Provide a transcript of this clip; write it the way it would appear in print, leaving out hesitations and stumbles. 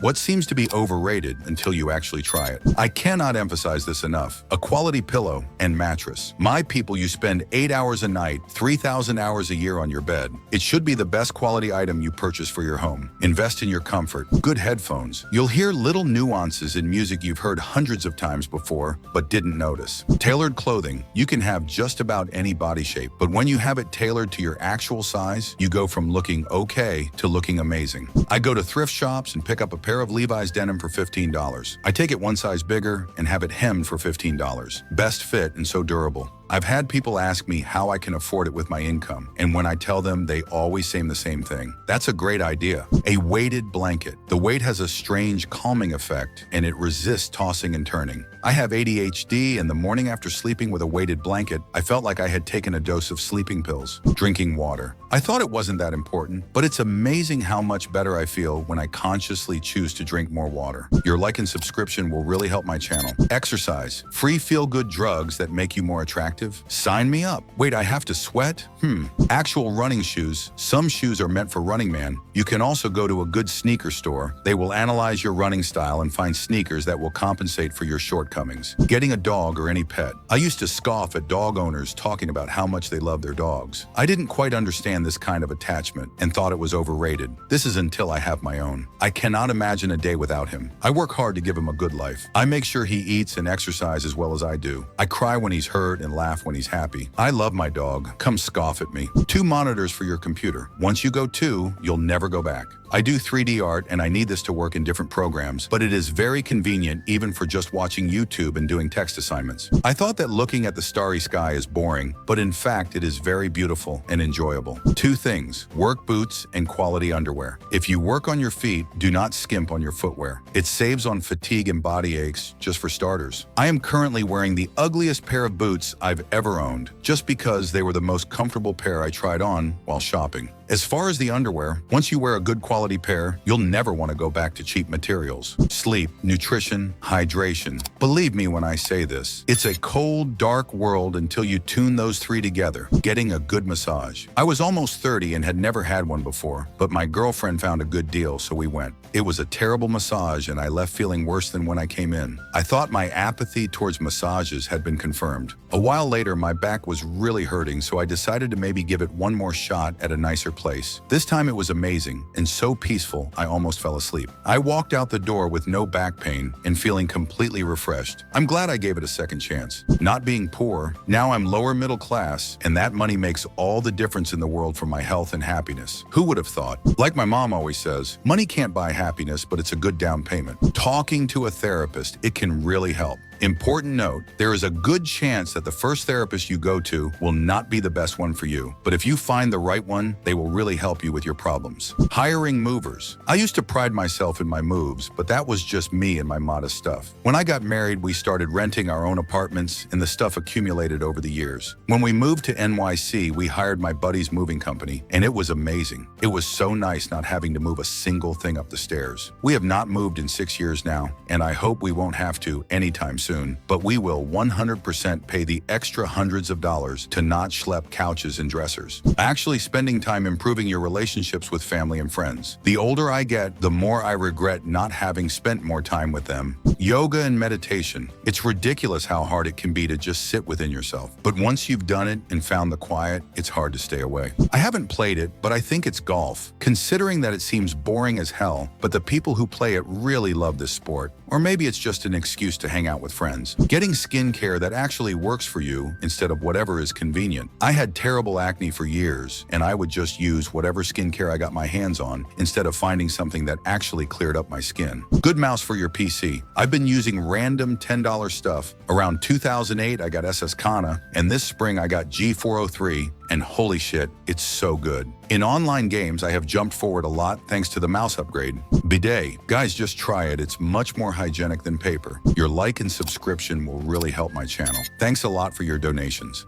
What seems to be overrated until you actually try it? I cannot emphasize this enough. A quality pillow and mattress. My people, you spend 8 hours a night, 3,000 hours a year on your bed. It should be the best quality item you purchase for your home. Invest in your comfort. Good headphones. You'll hear little nuances in music you've heard hundreds of times before, but didn't notice. Tailored clothing. You can have just about any body shape, but when you have it tailored to your actual size, you go from looking okay to looking amazing. I go to thrift shops and pick up a pair of Levi's denim for $15. I take it one size bigger and have it hemmed for $15. Best fit and so durable. I've had people ask me how I can afford it with my income, and when I tell them, they always say the same thing. That's a great idea. A weighted blanket. The weight has a strange calming effect, and it resists tossing and turning. I have ADHD, and the morning after sleeping with a weighted blanket, I felt like I had taken a dose of sleeping pills. Drinking water. I thought it wasn't that important, but it's amazing how much better I feel when I consciously choose to drink more water. Your like and subscription will really help my channel. Exercise. Free feel-good drugs that make you more attractive. Sign me up. Wait, I have to sweat? Actual running shoes. Some shoes are meant for running man. You can also go to a good sneaker store. They will analyze your running style and find sneakers that will compensate for your shortcomings. Getting a dog or any pet. I used to scoff at dog owners talking about how much they love their dogs. I didn't quite understand this kind of attachment and thought it was overrated. This is until I have my own. I cannot imagine a day without him. I work hard to give him a good life. I make sure he eats and exercises as well as I do. I cry when he's hurt and laugh when he's happy. I love my dog. Come scoff at me. 2 monitors for your computer. Once you go 2, you'll never go back. I do 3D art and I need this to work in different programs, but it is very convenient even for just watching YouTube and doing text assignments. I thought that looking at the starry sky is boring, but in fact it is very beautiful and enjoyable. 2 things: work boots and quality underwear. If you work on your feet, do not skimp on your footwear. It saves on fatigue and body aches, just for starters. I am currently wearing the ugliest pair of boots I've ever owned, just because they were the most comfortable pair I tried on while shopping. As far as the underwear, once you wear a good quality pair, you'll never want to go back to cheap materials. Sleep, nutrition, hydration. Believe me when I say this, it's a cold, dark world until you tune those 3 together. Getting a good massage. I was almost 30 and had never had one before, but my girlfriend found a good deal, so we went. It was a terrible massage and I left feeling worse than when I came in. I thought my apathy towards massages had been confirmed. A while later, my back was really hurting, so I decided to maybe give it one more shot at a nicer place. This time it was amazing and so peaceful I almost fell asleep. I walked out the door with no back pain and feeling completely refreshed. I'm glad I gave it a second chance. Not being poor, now I'm lower middle class, and that money makes all the difference in the world for my health and happiness. Who would have thought? Like my mom always says, money can't buy happiness, but it's a good down payment. Talking to a therapist, it can really help. Important note, there is a good chance that the first therapist you go to will not be the best one for you. But if you find the right one, they will really help you with your problems. Hiring movers. I used to pride myself in my moves, but that was just me and my modest stuff. When I got married, we started renting our own apartments and the stuff accumulated over the years. When we moved to NYC, we hired my buddy's moving company, and it was amazing. It was so nice not having to move a single thing up the stairs. We have not moved in 6 years now, and I hope we won't have to anytime soon. But we will 100% pay the extra hundreds of dollars to not schlep couches and dressers. Actually spending time improving your relationships with family and friends. The older I get, the more I regret not having spent more time with them. Yoga and meditation. It's ridiculous how hard it can be to just sit within yourself. But once you've done it and found the quiet, it's hard to stay away. I haven't played it, but I think it's golf. Considering that it seems boring as hell, but the people who play it really love this sport. Or maybe it's just an excuse to hang out with friends. Getting skincare that actually works for you instead of whatever is convenient. I had terrible acne for years, and I would just use whatever skincare I got my hands on instead of finding something that actually cleared up my skin. Good mouse for your PC. I've been using random $10 stuff. Around 2008, I got SS Kana, and this spring I got G403, and holy shit, it's so good. In online games, I have jumped forward a lot thanks to the mouse upgrade. Bidet. Guys, just try it. It's much more hygienic than paper. Your like and subscription will really help my channel. Thanks a lot for your donations.